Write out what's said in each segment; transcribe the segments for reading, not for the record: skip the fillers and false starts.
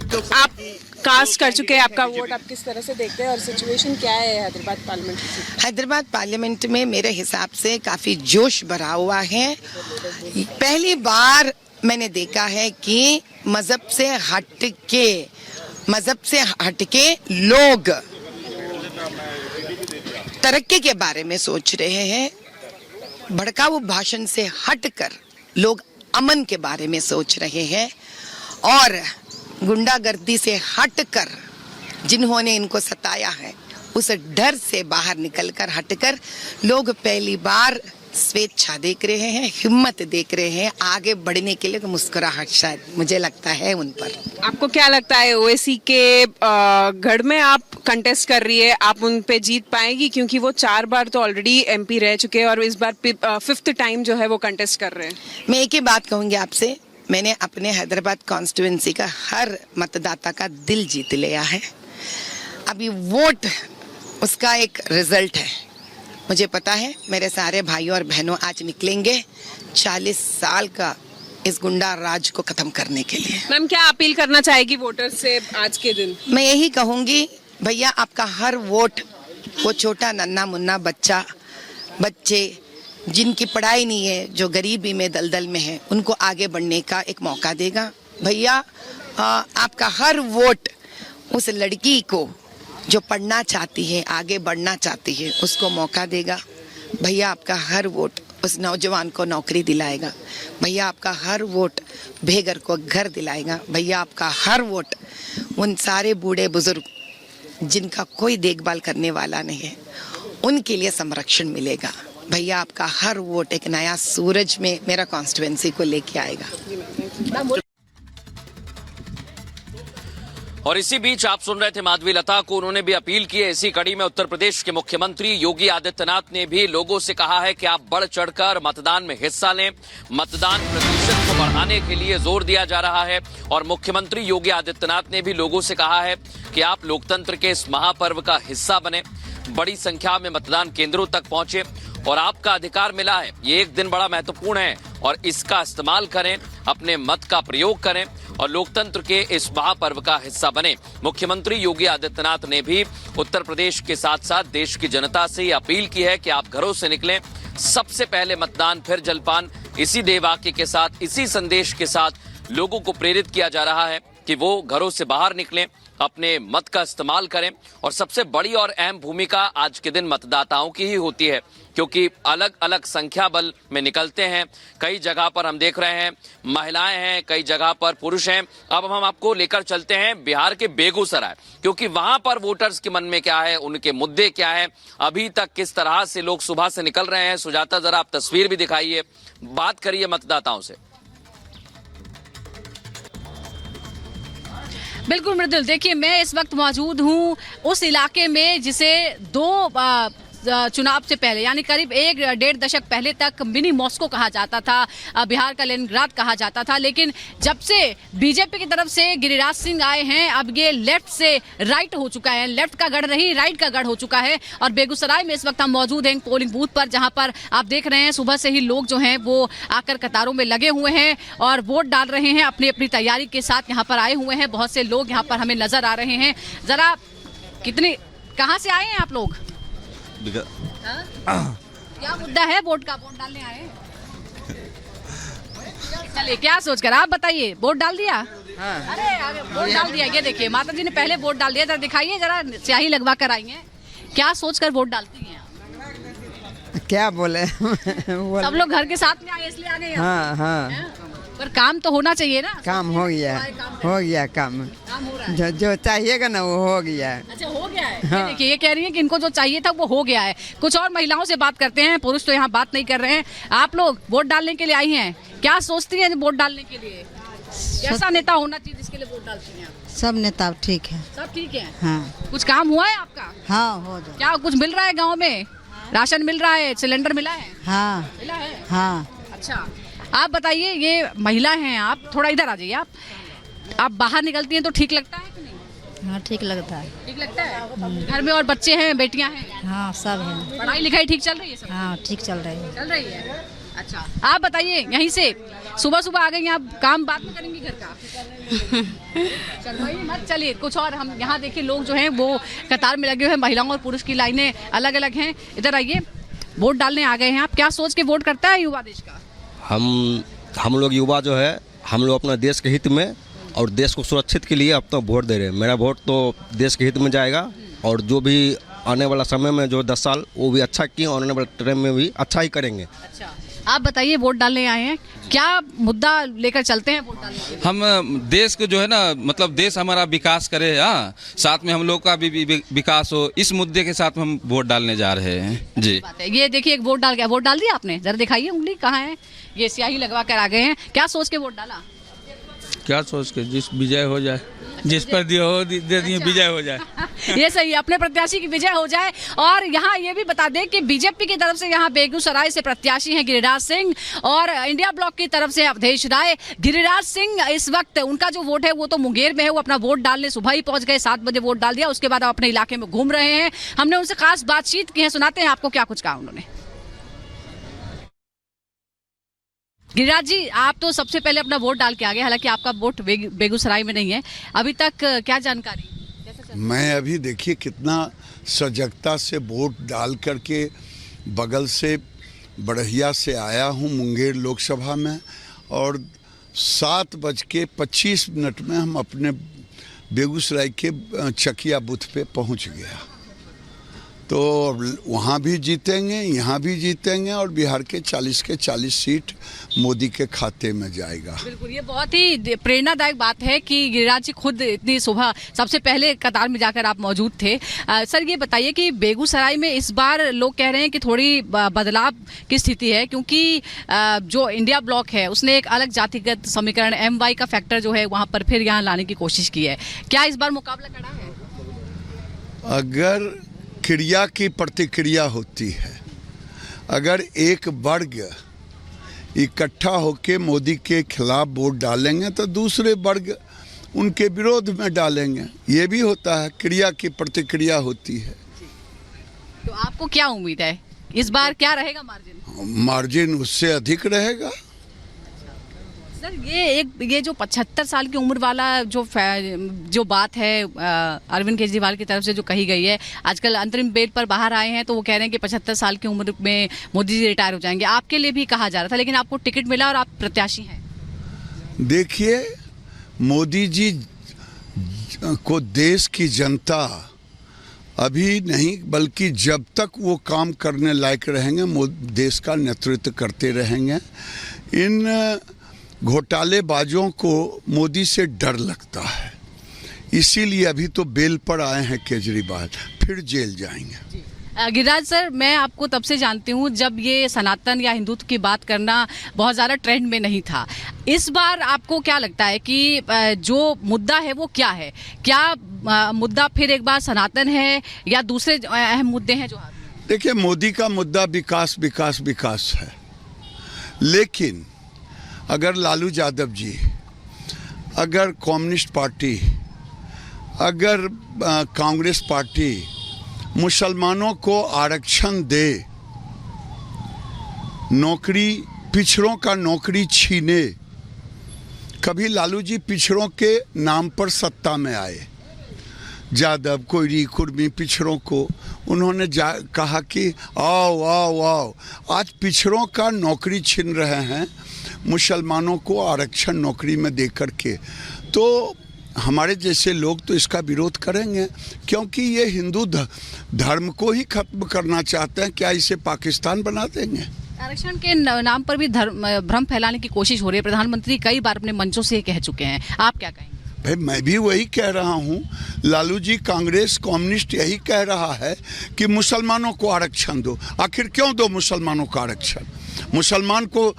आप कास्ट कर चुके हैं, आपका वोट आप किस तरह से देखते हैं और सिचुएशन क्या है हैदराबाद पार्लियामेंट की? हैदराबाद पार्लियामेंट में मेरे हिसाब से काफ़ी जोश भरा हुआ है। पहली बार मैंने देखा है कि मज़हब से हटके लोग तरक्की के बारे में सोच रहे हैं। भड़काऊ भाषण से हटकर लोग अमन के बारे में सोच रहे हैं और गुंडागर्दी से हटकर जिन्होंने इनको सताया है उस डर से बाहर निकलकर हटकर लोग पहली बार स्वेच्छा देख रहे हैं, हिम्मत देख रहे हैं, आगे बढ़ने के लिए मुस्कुराहट शायद मुझे लगता है उन पर। आपको क्या लगता है ओवैसी के गढ़ में आप कंटेस्ट कर रही है, आप उन पे जीत पाएगी? क्योंकि वो 4 बार तो ऑलरेडी एमपी रह चुके हैं और इस बार 5th टाइम जो है वो कंटेस्ट कर रहे हैं। मैं एक ही बात कहूंगी आपसे, मैंने अपने हैदराबाद कॉन्स्टिट्यूएंसी का हर मतदाता का दिल जीत लिया है। अभी वोट उसका एक रिजल्ट है। मुझे पता है मेरे सारे भाइयों और बहनों आज निकलेंगे 40 साल का इस गुंडा राज को खत्म करने के लिए। मैम, क्या अपील करना चाहेगी वोटर्स से आज के दिन? मैं यही कहूंगी, भैया आपका हर वोट वो छोटा नन्हा मुन्ना बच्चे जिनकी पढ़ाई नहीं है, जो गरीबी में दलदल में है, उनको आगे बढ़ने का एक मौका देगा। भैया आपका हर वोट उस लड़की को जो पढ़ना चाहती है, आगे बढ़ना चाहती है, उसको मौका देगा। भैया आपका हर वोट उस नौजवान को नौकरी दिलाएगा। भैया आपका हर वोट बेघर को घर दिलाएगा। भैया आपका हर वोट उन सारे बूढ़े बुजुर्ग जिनका कोई देखभाल करने वाला नहीं है, उनके लिए संरक्षण मिलेगा। भैया आपका हर वोट एक नया सूरज में मेरा कॉन्स्टिट्यूएंसी को लेके आएगा। और इसी बीच आप सुन रहे थे माधवी लता को, उन्होंने भी अपील की है। इसी कड़ी में उत्तर प्रदेश के मुख्यमंत्री योगी आदित्यनाथ ने भी लोगों से कहा है कि आप बढ़ चढ़कर मतदान में हिस्सा लें। मतदान प्रतिशत को बढ़ाने के लिए जोर दिया जा रहा है और मुख्यमंत्री योगी आदित्यनाथ ने भी लोगों से कहा है कि आप लोकतंत्र के इस महापर्व का हिस्सा बने, बड़ी संख्या में मतदान केंद्रों तक पहुंचे और आपका अधिकार मिला है। ये एक दिन बड़ा महत्वपूर्ण है और इसका इस्तेमाल करें, अपने मत का प्रयोग करें और लोकतंत्र के इस महापर्व का हिस्सा बने। मुख्यमंत्री योगी आदित्यनाथ ने भी उत्तर प्रदेश के साथ साथ देश की जनता से ये अपील की है कि आप घरों से निकलें, सबसे पहले मतदान फिर जलपान। इसी देवाक्य के साथ, इसी संदेश के साथ लोगों को प्रेरित किया जा रहा है कि वो घरों से बाहर निकलें, अपने मत का इस्तेमाल करें। और सबसे बड़ी और अहम भूमिका आज के दिन मतदाताओं की ही होती है, क्योंकि अलग अलग संख्या बल में निकलते हैं। कई जगह पर हम देख रहे हैं महिलाएं हैं, कई जगह पर पुरुष हैं। अब हम आपको लेकर चलते हैं बिहार के बेगूसराय, क्योंकि वहां पर वोटर्स के मन में क्या है, उनके मुद्दे क्या है, अभी तक किस तरह से लोग सुबह से निकल रहे हैं। सुजाता, जरा आप तस्वीर भी दिखाइए, बात करिए मतदाताओं से। बिल्कुल मृदुल, देखिए मैं इस वक्त मौजूद हूँ उस इलाके में जिसे 2 चुनाव से पहले यानी करीब 1-1.5 दशक पहले तक मिनी मॉस्को कहा जाता था, बिहार का लेनिनग्राद कहा जाता था। लेकिन जब से बीजेपी की तरफ से गिरिराज सिंह आए हैं, अब ये लेफ्ट से राइट हो चुका है, लेफ्ट का गढ़ नहीं राइट का गढ़ हो चुका है। और बेगूसराय में इस वक्त हम मौजूद हैं पोलिंग बूथ पर, जहां पर आप देख रहे हैं सुबह से ही लोग जो हैं वो आकर कतारों में लगे हुए हैं और वोट डाल रहे हैं। अपनी अपनी तैयारी के साथ यहाँ पर आए हुए हैं। बहुत से लोग यहाँ पर हमें नजर आ रहे हैं। जरा कहाँ से आए हैं आप लोग? क्या मुद्दा है वोट का? वोट डालने आए? चलिए, क्या सोचकर आप बताइए, वोट डाल दिया? हाँ। अरे वोट डाल दिया। ये देखिए माता जी ने पहले वोट डाल दिया। जरा दिखाइए, जरा स्याही लगवा कर आई हैं। क्या सोचकर वोट डालती हैं आप? क्या बोले सब लोग घर के साथ में आए इसलिए आ गए? हाँ हाँ, पर काम तो होना चाहिए ना। काम हो गया काम हो रहा है। जो चाहिएगा ना वो हो गया है। अच्छा, हो गया है। हाँ। देखिए, ये कह रही है कि इनको जो चाहिए था वो हो गया है। कुछ और महिलाओं से बात करते हैं, पुरुष तो यहाँ बात नहीं कर रहे हैं। आप लोग वोट डालने के लिए आई हैं, क्या सोचती हैं वोट डालने के लिए? कैसा नेता होना चाहिए जिसके लिए वोट डालती हैं आप? सब नेता ठीक है। सब ठीक है? हाँ। कुछ काम हुआ है आपका? हाँ, हो जाए। क्या कुछ मिल रहा है गाँव में? राशन मिल रहा है, सिलेंडर मिला है? हाँ मिला है। हाँ। अच्छा, आप बताइए, ये महिला हैं आप, थोड़ा इधर आ जाइए। आप बाहर निकलती हैं तो ठीक लगता है कि नहीं? हाँ, ठीक लगता है। ठीक लगता है। घर में और बच्चे हैं, बेटियां हैं? हाँ, सब है। पढ़ाई लिखाई ठीक चल रही है सब? हाँ, ठीक चल रही है। चल रही है। अच्छा, आप बताइए, यहीं से सुबह सुबह आ गई हैं आप, काम बाद में करेंगी घर का? शर्माइए मत, चलिए कुछ और हम यहाँ देखिए, लोग जो हैं वो कतार में लगे हुए हैं, महिलाओं और पुरुष की लाइनें अलग अलग हैं। इधर आइए, वोट डालने आ गए हैं आप, क्या सोच के वोट करता है युवा देश का? हम लोग युवा जो है, हम लोग अपने देश के हित में और देश को सुरक्षित के लिए अपना वोट दे रहे हैं। मेरा वोट तो देश के हित में जाएगा और जो भी आने वाला समय में जो 10 साल वो भी अच्छा किए और आने वाले टाइम में भी अच्छा ही करेंगे। अच्छा, आप बताइए, वोट डालने आए हैं, क्या मुद्दा लेकर चलते हैं वोट डालने के लिए? हम देश को जो है ना, मतलब देश हमारा विकास करे, हाँ, साथ में हम लोग का भी विकास हो, इस मुद्दे के साथ हम वोट डालने जा रहे हैं जी। बात है, ये देखिए एक वोट डाल गया। वोट डाल दिया आपने? जरा दिखाइए उंगली कहाँ है। ये स्याही लगवा कर आ गए हैं, क्या सोच के वोट डाला? क्या सोच के, जिस विजय हो जाए, जिस पर दे दिए विजय हो जाए। ये सही है, अपने प्रत्याशी की विजय हो जाए। और यहाँ ये भी बता दें कि बीजेपी की तरफ से यहाँ बेगूसराय से प्रत्याशी हैं गिरिराज सिंह और इंडिया ब्लॉक की तरफ से अवधेश राय। गिरिराज सिंह इस वक्त उनका जो वोट है वो तो मुंगेर में है, वो अपना वोट डालने सुबह ही पहुंच गए, 7 बजे वोट डाल दिया, उसके बाद अपने इलाके में घूम रहे हैं। हमने उनसे खास बातचीत की है, सुनाते हैं आपको क्या कुछ कहा उन्होंने। गिरिराज जी, आप तो सबसे पहले अपना वोट डाल के आ गए, हालांकि आपका वोट बेगूसराय में नहीं है अभी तक, क्या जानकारी? मैं अभी देखिए कितना सजगता से वोट डाल करके बगल से बढ़िया से आया हूँ मुंगेर लोकसभा में, और 7:25 में हम अपने बेगूसराय के चकिया बूथ पे पहुँच गया। तो वहाँ भी जीतेंगे, यहाँ भी जीतेंगे और बिहार के 40 के 40 सीट मोदी के खाते में जाएगा। बिल्कुल, ये बहुत ही प्रेरणादायक बात है कि गिरिराज जी खुद इतनी सुबह सबसे पहले कतार में जाकर आप मौजूद थे। सर, ये बताइए कि बेगूसराय में इस बार लोग कह रहे हैं कि थोड़ी बदलाव की स्थिति है, क्योंकि जो इंडिया ब्लॉक है उसने एक अलग जातिगत समीकरण MY का फैक्टर जो है वहाँ पर फिर यहाँ लाने की कोशिश की है। क्या इस बार मुकाबला कड़ा है? अगर क्रिया की प्रतिक्रिया होती है, अगर एक वर्ग इकट्ठा होकर मोदी के खिलाफ वोट डालेंगे तो दूसरे वर्ग उनके विरोध में डालेंगे, ये भी होता है, क्रिया की प्रतिक्रिया होती है। तो आपको क्या उम्मीद है इस बार, क्या रहेगा मार्जिन? मार्जिन उससे अधिक रहेगा। सर, ये जो 75 साल की उम्र वाला जो बात है अरविंद केजरीवाल की तरफ से जो कही गई है, आजकल अंतरिम बेल पर बाहर आए हैं तो वो कह रहे हैं कि 75 साल की उम्र में मोदी जी रिटायर हो जाएंगे। आपके लिए भी कहा जा रहा था, लेकिन आपको टिकट मिला और आप प्रत्याशी हैं। देखिए, मोदी जी को देश की जनता अभी नहीं बल्कि जब तक वो काम करने लायक रहेंगे देश का नेतृत्व करते रहेंगे। इन घोटालेबाजों को मोदी से डर लगता है, इसीलिए अभी तो बेल पर आए हैं केजरीवाल, फिर जेल जाएंगे। गिरिराज सर, मैं आपको तब से जानती हूँ जब ये सनातन या हिंदुत्व की बात करना बहुत ज़्यादा ट्रेंड में नहीं था। इस बार आपको क्या लगता है कि जो मुद्दा है वो क्या है? क्या मुद्दा फिर एक बार सनातन है या दूसरे अहम मुद्दे हैं जो हाथ में? देखिए, मोदी का मुद्दा विकास विकास विकास है, लेकिन अगर लालू यादव जी, अगर कम्युनिस्ट पार्टी, अगर कांग्रेस पार्टी मुसलमानों को आरक्षण दे, नौकरी, पिछड़ों का नौकरी छीने, कभी लालू जी पिछड़ों के नाम पर सत्ता में आए, यादव, कोयरी, कुर्मी पिछड़ों को उन्होंने कहा कि आओ आओ आओ, आज पिछड़ों का नौकरी छीन रहे हैं मुसलमानों को आरक्षण नौकरी में दे करके। तो हमारे जैसे लोग तो इसका विरोध करेंगे, क्योंकि ये हिंदू धर्म को ही खत्म करना चाहते हैं। क्या इसे पाकिस्तान बना देंगे? आरक्षण के नाम पर भी भ्रम फैलाने की कोशिश हो रही है, प्रधानमंत्री कई बार अपने मंचों से कह चुके हैं, आप क्या कहेंगे? भाई, मैं भी वही कह रहा हूँ, लालू जी, कांग्रेस, कम्युनिस्ट यही कह रहा है कि मुसलमानों को आरक्षण दो। आखिर क्यों दो मुसलमानों को आरक्षण? मुसलमान को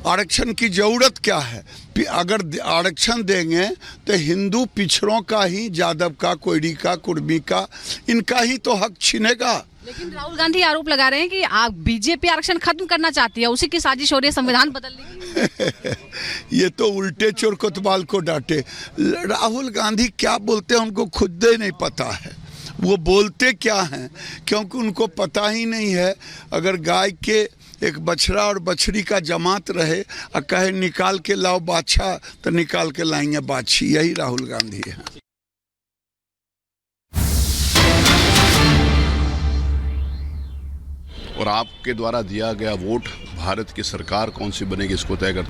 आरक्षण की ज़रूरत क्या है? अगर आरक्षण देंगे तो हिंदू पिछड़ों का ही, यादव का, कोयरी का, कुर्मी का, इनका ही तो हक छीनेगा। लेकिन राहुल गांधी आरोप लगा रहे हैं कि आप बीजेपी आरक्षण खत्म करना चाहती है, उसी की साजिश हो रही है संविधान बदलने की। ये तो उल्टे चोर कोतवाल को डांटे। राहुल गांधी क्या बोलते हैं उनको खुद ही नहीं पता है, वो बोलते क्या हैं, क्योंकि उनको पता ही नहीं है। अगर गाय के एक बछड़ा और बछड़ी का जमात रहे और कहे निकाल के लाओ बाछा तो निकाल के लाएंगे बाछी। यही राहुल गांधी है। और आपके द्वारा दिया गया वोट भारत की सरकार कौन सी बनेगी इसको तय करता है।